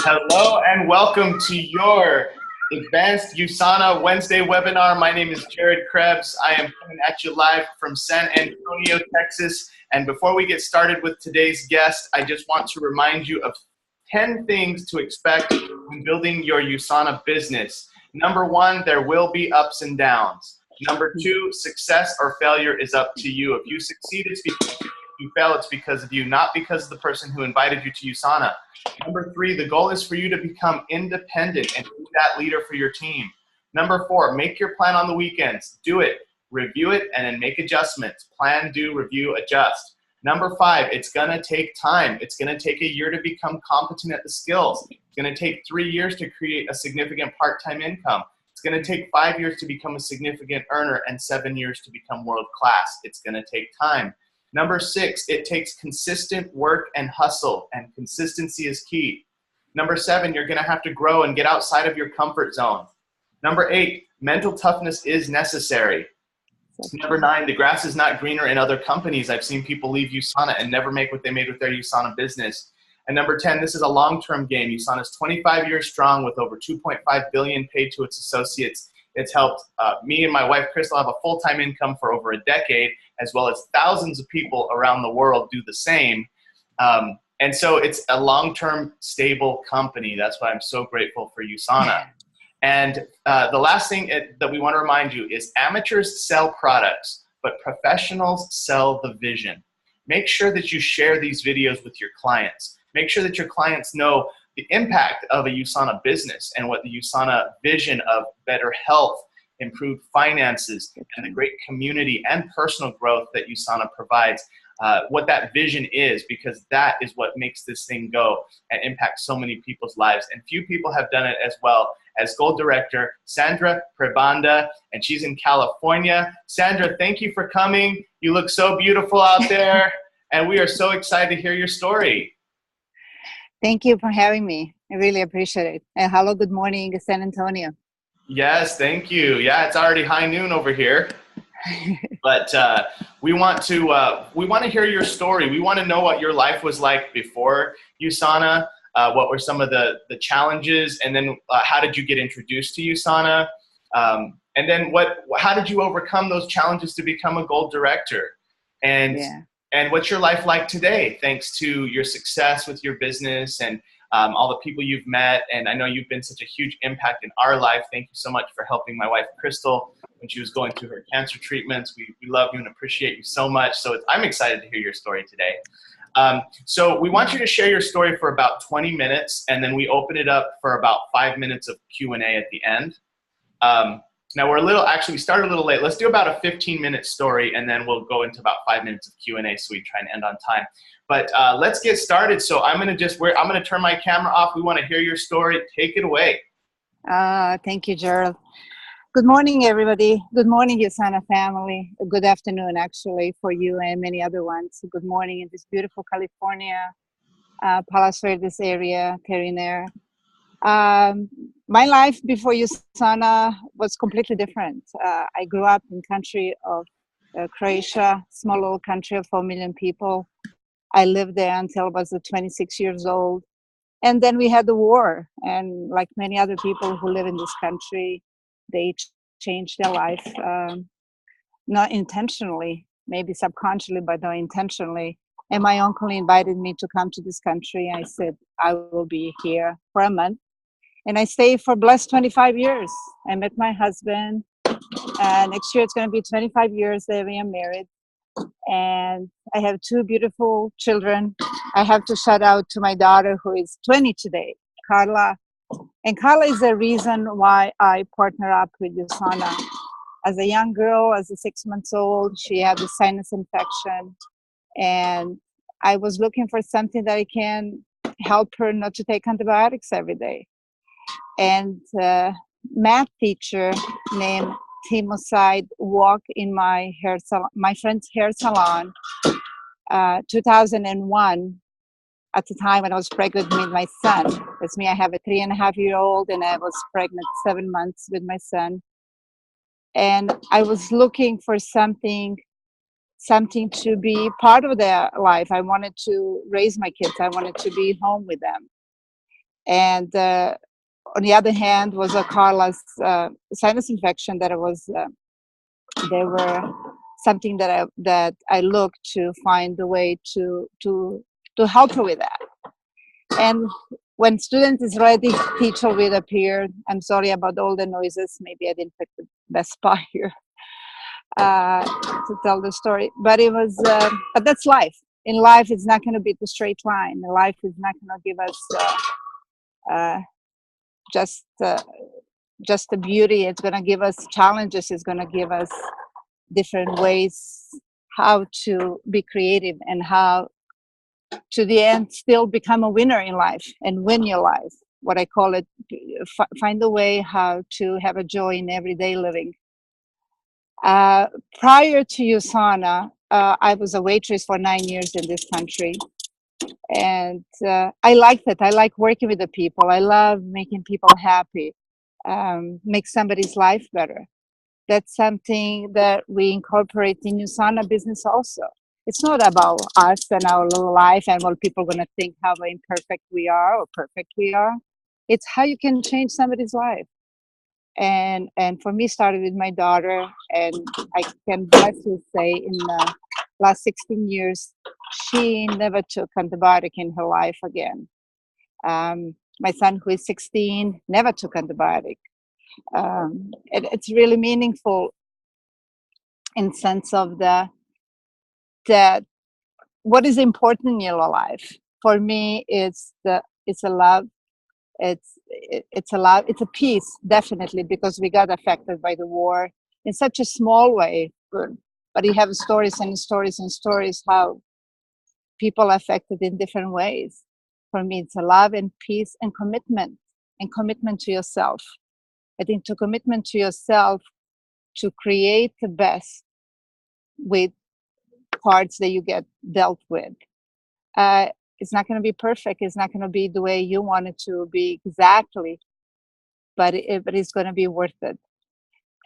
Hello and welcome to your Advanced USANA Wednesday webinar. My name is Jared Krebs. I am coming at you live from San Antonio, Texas. And before we get started with today's guest, I just want to remind you of 10 things to expect when building your USANA business. Number one, there will be ups and downs. Number two, success or failure is up to you. If you succeed, it's because of you. If you fail, it's because of you, not because of the person who invited you to USANA. Number three, the goal is for you to become independent and be that leader for your team. Number four, make your plan on the weekends. Do it, review it, and then make adjustments. Plan, do, review, adjust. Number five, it's going to take time. It's going to take a year to become competent at the skills. It's going to take 3 years to create a significant part-time income. It's going to take 5 years to become a significant earner and 7 years to become world-class. It's going to take time. Number six, it takes consistent work and hustle, and consistency is key. Number seven, you're going to have to grow and get outside of your comfort zone. Number eight, mental toughness is necessary. Number nine, the grass is not greener in other companies. I've seen people leave USANA and never make what they made with their USANA business. And number 10, this is a long-term game. USANA is 25 years strong with over $2.5 billion paid to its associates. It's helped me and my wife, Crystal, have a full-time income for over a decade, as well as thousands of people around the world do the same. And so it's a long-term, stable company. That's why I'm so grateful for USANA. And the last thing that we want to remind you is amateurs sell products, but professionals sell the vision. Make sure that you share these videos with your clients. Make sure that your clients know the impact of a USANA business and what the USANA vision of better health, improved finances, and the great community and personal growth that USANA provides, what that vision is, because that is what makes this thing go and impact so many people's lives. And few people have done it as well as Gold Director Sandra Huljev-Prebanda, and she's in California. Sandra, thank you for coming. You look so beautiful out there, and we are so excited to hear your story. Thank you for having me. I really appreciate it. And hello, good morning, San Antonio. Yes, thank you. Yeah, it's already high noon over here. But we want to hear your story. We want to know what your life was like before USANA. What were some of the challenges, and then how did you get introduced to USANA? And then how did you overcome those challenges to become a Gold Director? And what's your life like today, thanks to your success with your business and all the people you've met? And I know you've been such a huge impact in our life. Thank you so much for helping my wife, Crystal, when she was going through her cancer treatments. We love you and appreciate you so much. So I'm excited to hear your story today. So we want you to share your story for about 20 minutes, and then we open it up for about 5 minutes of Q&A at the end. Now we started a little late. Let's do about a 15-minute story, and then we'll go into about 5 minutes of Q&A, so we try and end on time. But let's get started. So I'm going to turn my camera off. We want to hear your story. Take it away. Thank you, Gerald. Good morning, everybody. Good morning, USANA family. Good afternoon, actually, for you and many other ones. Good morning in this beautiful California, Palos Verdes area, Terinair. My life before USANA was completely different. I grew up in country of Croatia, small little country of 4 million people. I lived there until I was 26 years old. And then we had the war. And like many other people who live in this country, they changed their life, not intentionally, maybe subconsciously, but not intentionally. And my uncle invited me to come to this country. I said, I will be here for a month. And I stayed for blessed 25 years. I met my husband. Next year it's going to be 25 years that we are married. And I have 2 beautiful children. I have to shout out to my daughter, who is 20 today, Carla. And Carla is the reason why I partner up with USANA. As a young girl, as a 6 months old, she had a sinus infection. And I was looking for something that I can help her not to take antibiotics every day. And math teacher named Timo Said walked in my friend's hair salon, 2001. At the time when I was pregnant with my son. That's me. I have a 3.5-year-old, and I was pregnant 7 months with my son. And I was looking for something to be part of their life. I wanted to raise my kids. I wanted to be home with them. And on the other hand was a Carla's sinus infection that was there were something that I looked to find a way to help her with that. And when student is ready, teacher will appear. I'm sorry about all the noises. Maybe I didn't pick the best spot here to tell the story. But it was, but that's life. In life, it's not going to be the straight line. Life is not going to give us just the beauty. It's going to give us challenges. It's going to give us different ways how to be creative and how to the end still become a winner in life and win your life. What I call it, find a way how to have a joy in everyday living. Prior to USANA, I was a waitress for 9 years in this country. And I liked it. I like working with the people. I love making people happy, make somebody's life better. That's something that we incorporate in USANA business also. It's not about us and our little life and what people are going to think how imperfect we are or perfect we are. It's how you can change somebody's life. And for me, started with my daughter, and I can blithely say in the last 16 years, she never took antibiotic in her life again. My son, who is 16, never took antibiotic. It's really meaningful in sense of that what is important in your life. For me, it's a love. It's a love. It's a peace, definitely, because we got affected by the war in such a small way. But you have stories and stories and stories how people are affected in different ways. For me, it's a love and peace and commitment to yourself. I think to commitment to yourself to create the best with cards that you get dealt with. It's not going to be perfect. It's not going to be the way you want it to be exactly, but it's going to be worth it.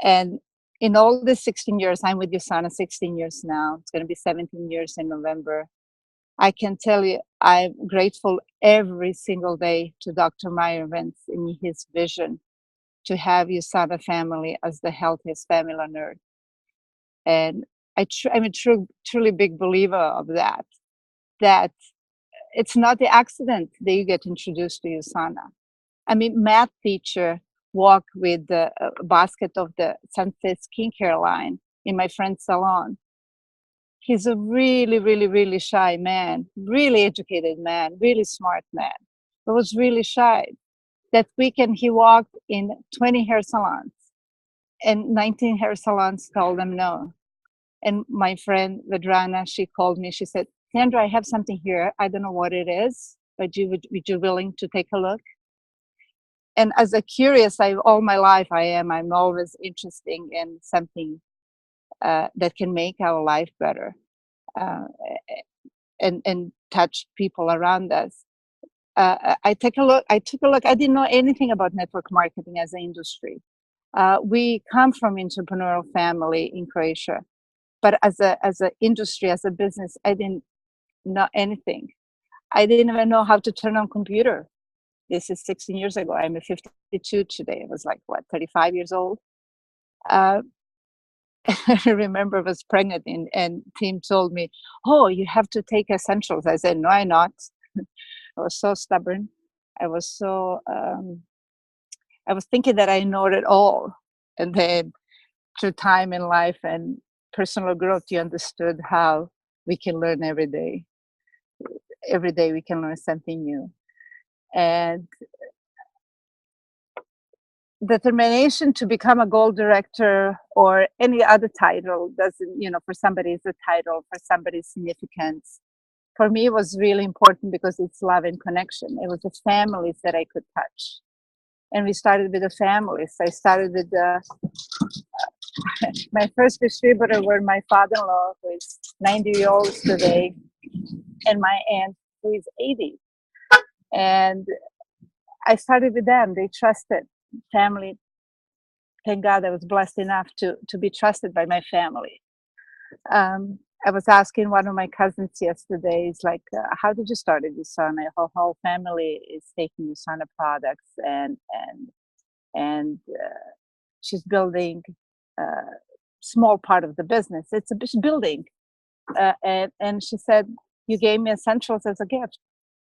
And in all these 16 years, I'm with USANA 16 years now. It's going to be 17 years in November. I can tell you, I'm grateful every single day to Dr. Meyer Vance in his vision to have USANA family as the healthiest family on earth. And I'm a truly big believer of that it's not the accident that you get introduced to USANA. I mean, math teacher walked with the basket of the Sunset skincare line in my friend's salon. He's a really, really, really shy man, really educated man, really smart man, but was really shy. That weekend, he walked in 20 hair salons, and 19 hair salons told him no. And my friend Vedrana, she called me. She said, "Sandra, I have something here. I don't know what it is, but would you willing to take a look?" And as a curious, all my life I'm always interested in something that can make our life better and touch people around us. I took a look. I didn't know anything about network marketing as an industry. We come from entrepreneurial family in Croatia, but as a industry, as a business, I didn't know anything. I didn't even know how to turn on computer. This is 16 years ago. I'm 52 today. I was like, 35 years old. I remember I was pregnant and Tim told me, "Oh, you have to take essentials." I said, "No, I'm not." I was so stubborn. I was so, I was thinking that I know it all. And then through time in life and personal growth, you understood how we can learn every day. Every day we can learn something new. And determination to become a goal director or any other title doesn't, for somebody it's a title, for somebody it's significance. For me, it was really important because it's love and connection. It was the families that I could touch. And we started with the families. I started with my first distributor were my father-in-law, who is 90 years old today, and my aunt, who is 80. And I started with them. They trusted family. Thank God I was blessed enough to be trusted by my family. I was asking one of my cousins yesterday, it's like, how did you start at USANA? Her whole family is taking USANA products, and she's building a small part of the business. It's a building. And she said, you gave me essentials as a gift.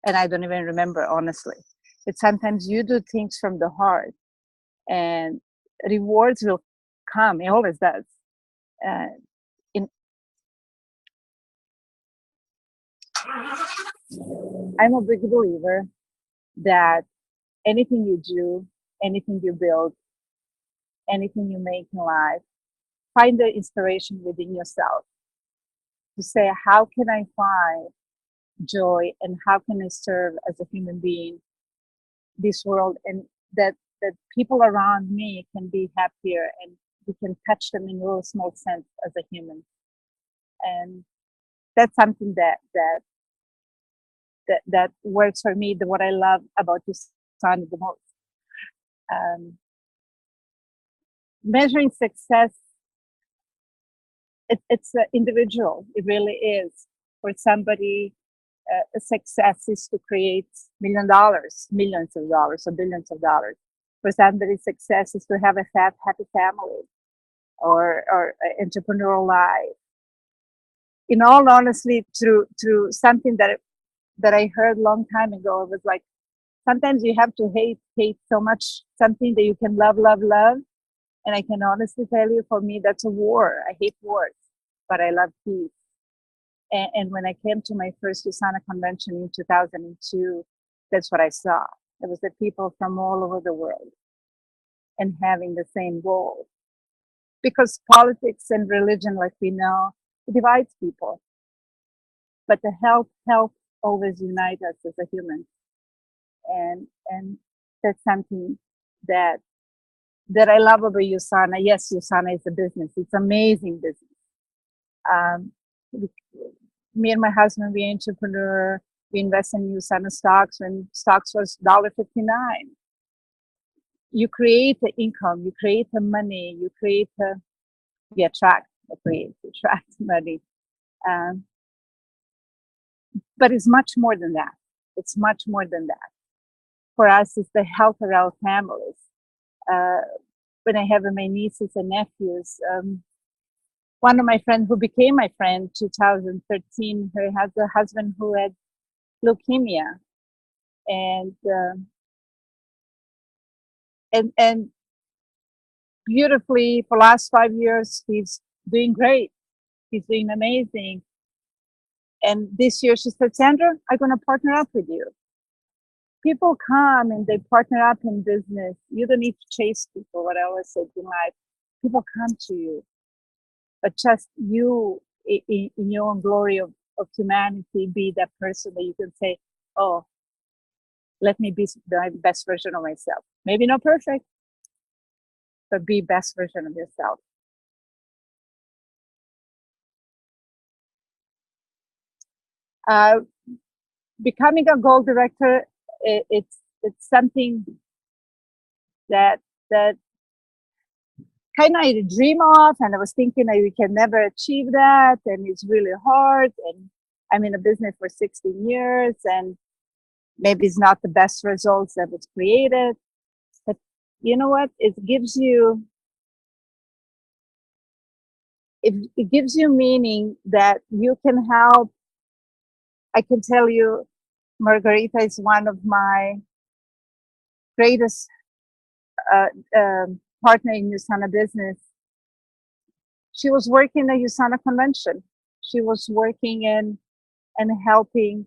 And I don't even remember, honestly. But sometimes you do things from the heart, and rewards will come. It always does. Uh, in, I'm a big believer that anything you do, anything you build, anything you make in life, find the inspiration within yourself to say, how can I find joy, and how can I serve as a human being this world, and that people around me can be happier, and we can touch them in a real small sense as a human. And that's something that works for me. What I love about this son the most. Measuring success, it's individual. It really is. For somebody, success is to create $1 million, millions of dollars, or billions of dollars. For somebody, success is to have a happy family, or entrepreneurial life. In all honesty, through something that I heard a long time ago, it was like, sometimes you have to hate so much something that you can love. And I can honestly tell you, for me, that's a war. I hate wars, but I love peace. And when I came to my first USANA convention in 2002, that's what I saw. It was the people from all over the world and having the same goal. Because politics and religion, like we know, it divides people. But the health always unites us as a human. And that's something that I love about USANA. Yes, USANA is a business. It's amazing business. Me and my husband, we entrepreneur. We invest in USANA stocks when stocks was $1.59. You create the income, you create the money, you attract money. But it's much more than that. It's much more than that. For us, it's the health of our families. When I have my nieces and nephews, one of my friends who became my friend 2013, her has a husband who had leukemia, and beautifully for the last 5 years he's doing great. He's doing amazing. And this year she said, Sandra, I'm going to partner up with you. People come and they partner up in business. You don't need to chase people, what I always said in life. People come to you. But just you, in your own glory of humanity, be that person that you can say, oh, let me be the best version of myself. Maybe not perfect, but be best version of yourself. Becoming a goal director, it's something that kind of I dream of, and I was thinking that we can never achieve that, and it's really hard. And I'm in a business for 16 years, and maybe it's not the best results that was created, but you know what? It gives you meaning that you can help. I can tell you, Margarita is one of my greatest partner in USANA business. She was working at USANA convention. She was working and helping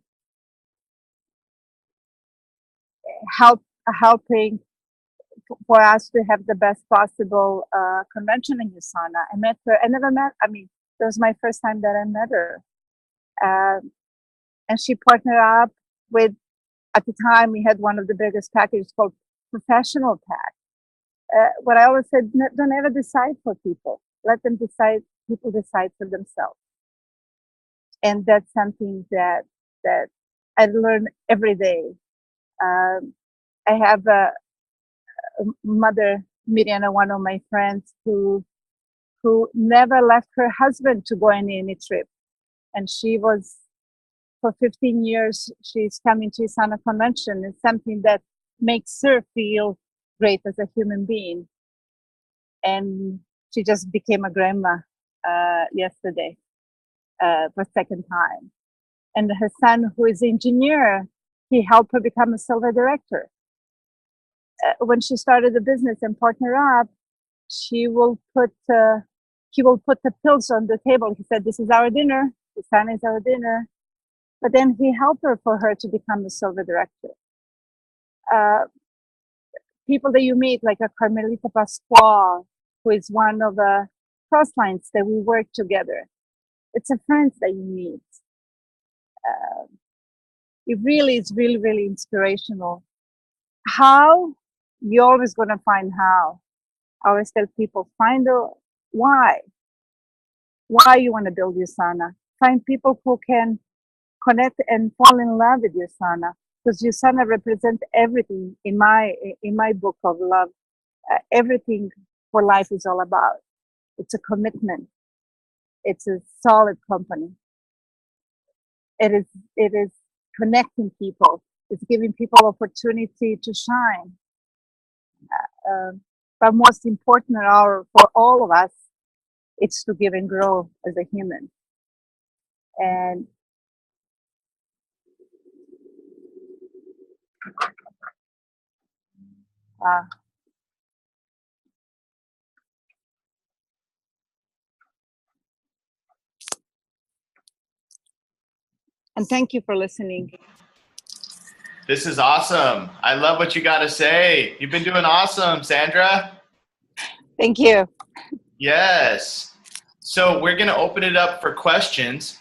for us to have the best possible convention in USANA. I met her. That was my first time that I met her. And she partnered up with, at the time, we had one of the biggest packages called Professional Pack. What I always said, don't ever decide for people. Let them decide, people decide for themselves. And that's something that I learn every day. I have a mother, Miriana, one of my friends, who never left her husband to go on any trip. And she was, for 15 years, she's coming to USANA convention. It's something that makes her feel great as a human being. And she just became a grandma yesterday for second time. And her son, who is an engineer, he helped her become a silver director. When she started the business and partner up, he will put the pills on the table. He said, "This is our dinner. The son is our dinner." But then he helped her for her to become a silver director. People that you meet, like a Carmelita Pascual, who is one of the cross-lines that we work together. It's a friend that you meet. It really is really, really inspirational. How? You're always going to find how. I always tell people, find the why. Why you want to build USANA. Find people who can connect and fall in love with USANA. Because USANA represents everything in my book of love. Everything for life is all about. It's a commitment. It's a solid company. It is connecting people. It's giving people opportunity to shine. But most important for all of us, it's to give and grow as a human. And thank you for listening. This is awesome. I love what you got to say. You've been doing awesome, Sandra. Thank you. Yes. So we're going to open it up for questions.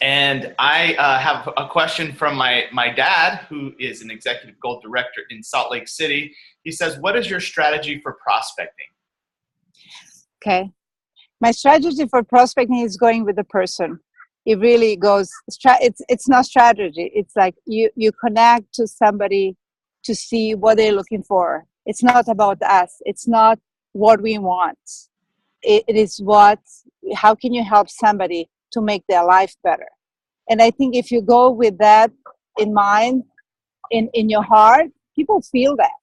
And I have a question from my dad, who is an executive gold director in Salt Lake City. He says, "What is your strategy for prospecting?" Okay. My strategy for prospecting is going with the person. It really goes, it's not strategy. It's like you connect to somebody to see what they're looking for. It's not about us. It's not what we want. It is how can you help somebody to make their life better? And I think if you go with that in mind, in your heart, people feel that.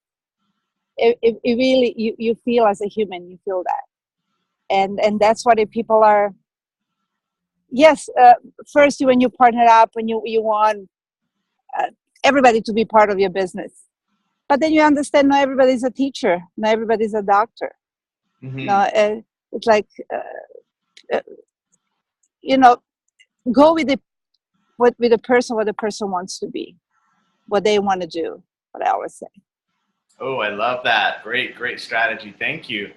It really, you feel as a human, you feel that. And that's what people are. Yes, first when you partner up, when you want everybody to be part of your business, but then you understand not everybody's a teacher, not everybody's a doctor. Mm-hmm. No, it's like go with the person, what the person wants to be, what they want to do. What I always say. Oh, I love that. Great strategy. Thank you.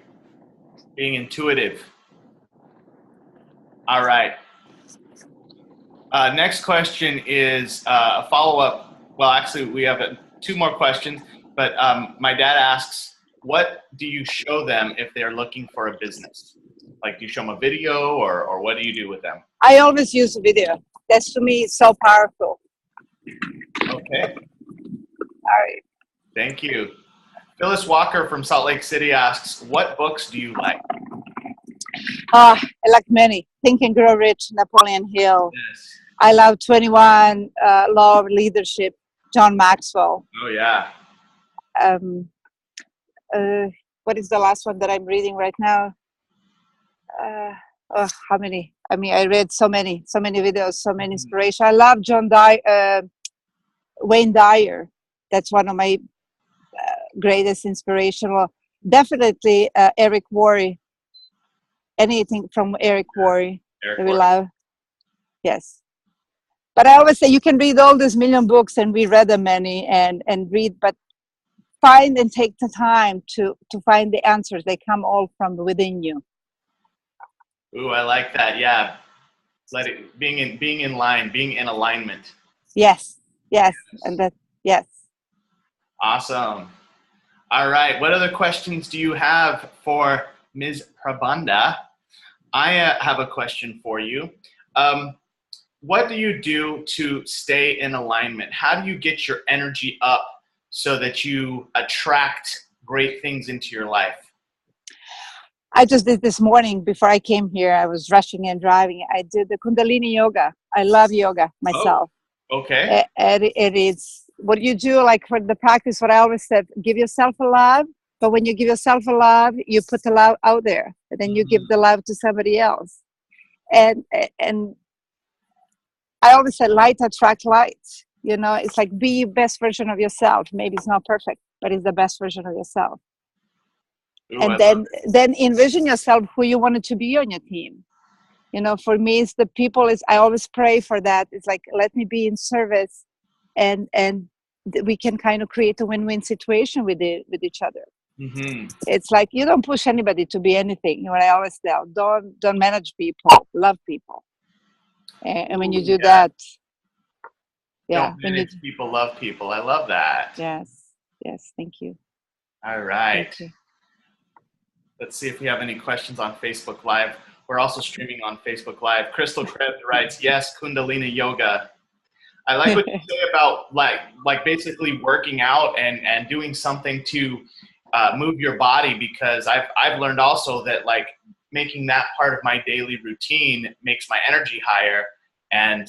Being intuitive. All right. Next question is a follow-up. Well, actually, we have two more questions, but my dad asks, what do you show them if they're looking for a business? Like, do you show them a video or what do you do with them? I always use a video. That's, to me, so powerful. Okay. All right. Thank you. Phyllis Walker from Salt Lake City asks, what books do you like? I like many. Think and Grow Rich, Napoleon Hill. Yes. I love 21 Law of Leadership, John Maxwell. Oh, yeah. What is the last one that I'm reading right now? How many? I mean, I read so many videos, so many inspiration. I love Wayne Dyer. That's one of my greatest inspirational. Definitely Eric Worre. Anything from Eric Worre that we love. Yes. But I always say you can read all these million books, and we read them many and read, but find and take the time to find the answers. They come all from within you. Ooh, I like that. Yeah. Being in line, being in alignment. Yes. And that, yes. Awesome. All right. What other questions do you have for Ms. Prebanda? I have a question for you. What do you do to stay in alignment? How do you get your energy up so that you attract great things into your life? I just did this morning before I came here. I was rushing and driving. I did the Kundalini yoga. I love yoga Oh, myself. okay. And it is what you do, like for the practice, what I always said, give yourself a love. But when you give yourself a love, you put the love out there, and then you give the love to somebody else. And I always say light attract light. You know, it's like be your best version of yourself. Maybe it's not perfect, but it's the best version of yourself. Ooh, And then envision yourself who you wanted to be on your team. You know, for me, it's the people. Is I always pray for that. It's like, let me be in service, and we can kind of create a win-win situation with each other. mm-hmm. It's like you don't push anybody to be anything. You know what I always tell, don't manage people, love people. And when you Ooh, do yeah. that, yeah, Don't when you manage people, love people. I love that. yes, thank you, All right. thank you. Let's see if we have any questions on Facebook Live. We're also streaming on Facebook Live. Crystal Krebs writes, yes, Kundalini Yoga. I like what you say about like basically working out and doing something to move your body, because I've learned also that like making that part of my daily routine makes my energy higher and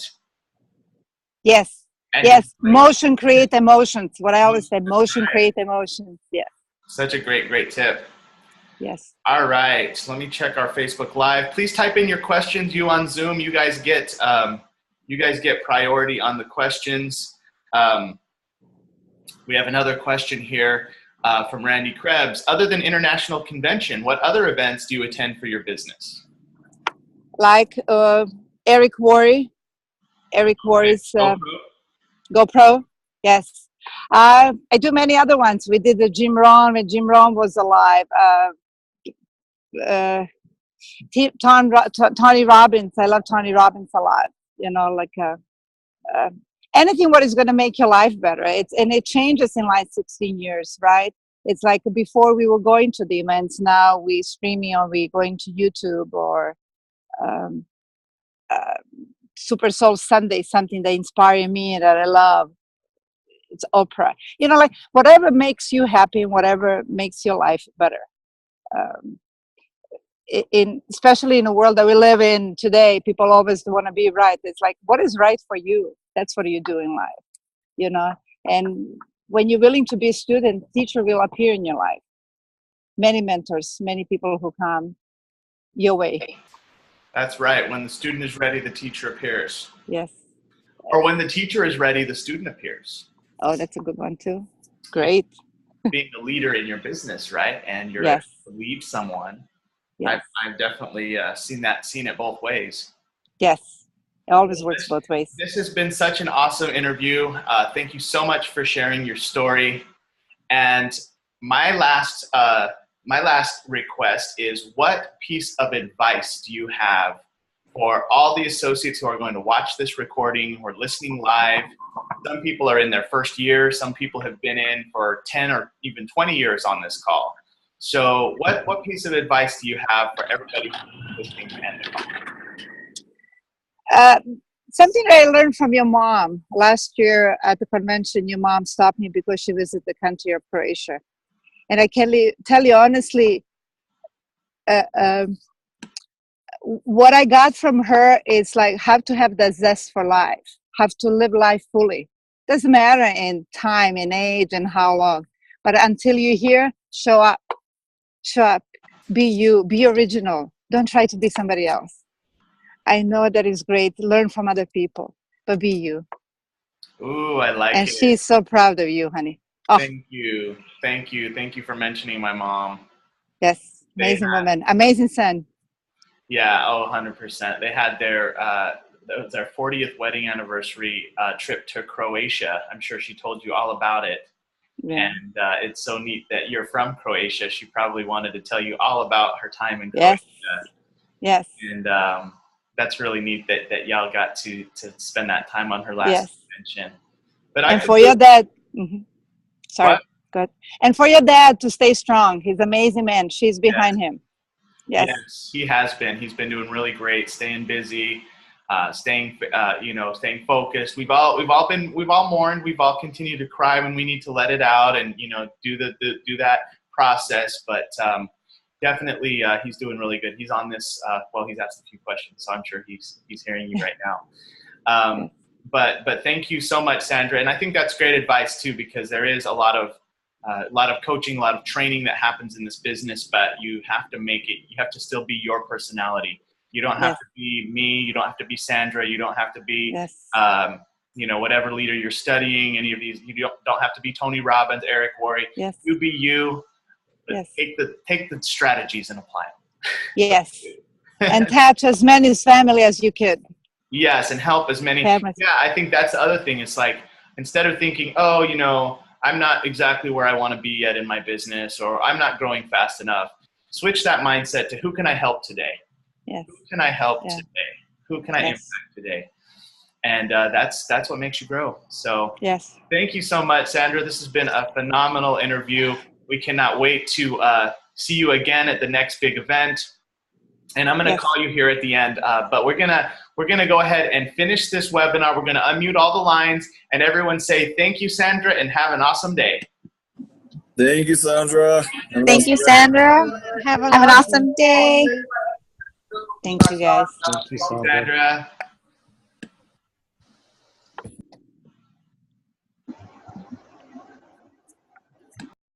Yes, yes, motion create emotions. What I always say, motion create emotions. Yes. Such a great tip. Yes. All right, let me check our Facebook Live. Please type in your questions. You on Zoom, you guys get priority on the questions. We have another question here from Randy Krebs. Other than International Convention, what other events do you attend for your business? Like Eric Worre. Eric Worre's GoPro. Yes. I do many other ones. We did the Jim Rohn when Jim Rohn was alive. Tony Robbins. I love Tony Robbins a lot. You know, like anything what is going to make your life better. And it changes in like 16 years, right? It's like before we were going to the events. Now we streaming or we going to YouTube or Super Soul Sunday, something that inspires me that I love. It's opera. You know, like whatever makes you happy, whatever makes your life better. Especially in the world that we live in today, people always want to be right. It's like, what is right for you? That's what you do in life, you know. And when you're willing to be a student, teacher will appear in your life. Many mentors, many people who come your way. That's right. When the student is ready, the teacher appears. Yes. Or when the teacher is ready, the student appears. Oh, that's a good one too. Great. Being the leader in your business, right? And you're yes. able to lead someone. Yes. I've definitely seen it both ways. Yes. It always works both ways. This has been such an awesome interview. Thank you so much for sharing your story. And my last request is, what piece of advice do you have for all the associates who are going to watch this recording or listening live? Some people are in their first year. Some people have been in for 10 or even 20 years on this call. So what piece of advice do you have for everybody listening? Something I learned from your mom. Last year at the convention, your mom stopped me because she visited the country of Croatia. And I can tell you honestly, what I got from her is like, have to have the zest for life, have to live life fully. Doesn't matter in time and age and how long, but until you're here, show up, be you, be original. Don't try to be somebody else. I know that is great. Learn from other people, but be you. Ooh, I like it. And she's so proud of you, honey. Oh. Thank you. Thank you for mentioning my mom. Yes, amazing woman, amazing son. Yeah, 100%. They had their 40th wedding anniversary trip to Croatia. I'm sure she told you all about it. Yeah. And it's so neat that you're from Croatia. She probably wanted to tell you all about her time in Croatia. Yes. And that's really neat that y'all got to spend that time on her last convention. But for your dad, sorry, good. And for your dad to stay strong. He's an amazing man. She's behind him. Yes, he has been. He's been doing really great, staying busy, staying focused. We've all mourned. We've all continued to cry when we need to let it out and do that process. But definitely he's doing really good. He's on this. Well, he's asked a few questions, so I'm sure he's hearing you right now. But thank you so much, Sandra. And I think that's great advice too, because there is a lot of coaching, a lot of training that happens in this business, but you have to make it. You have to still be your personality. You don't have to be me. You don't have to be Sandra. You don't have to be, whatever leader you're studying. Any of these. You don't have to be Tony Robbins, Eric Worre. Yes. You be you. Yes. Take the strategies and apply them. Yes. And touch as many family as you could. Yes, and help as many. Families. Yeah, I think that's the other thing. It's like, instead of thinking, oh, I'm not exactly where I want to be yet in my business, or I'm not growing fast enough, switch that mindset to who can I help today? Yes. Who can I help today? Who can I impact today? And that's what makes you grow. So thank you so much, Sandra. This has been a phenomenal interview. We cannot wait to see you again at the next big event. And I'm going to call you here at the end, but we're gonna go ahead and finish this webinar. We're gonna unmute all the lines, and everyone say thank you, Sandra, and have an awesome day. Thank you, Sandra. Thank you, Sandra. Have an awesome day. Thank you, guys. Thank you, Sandra.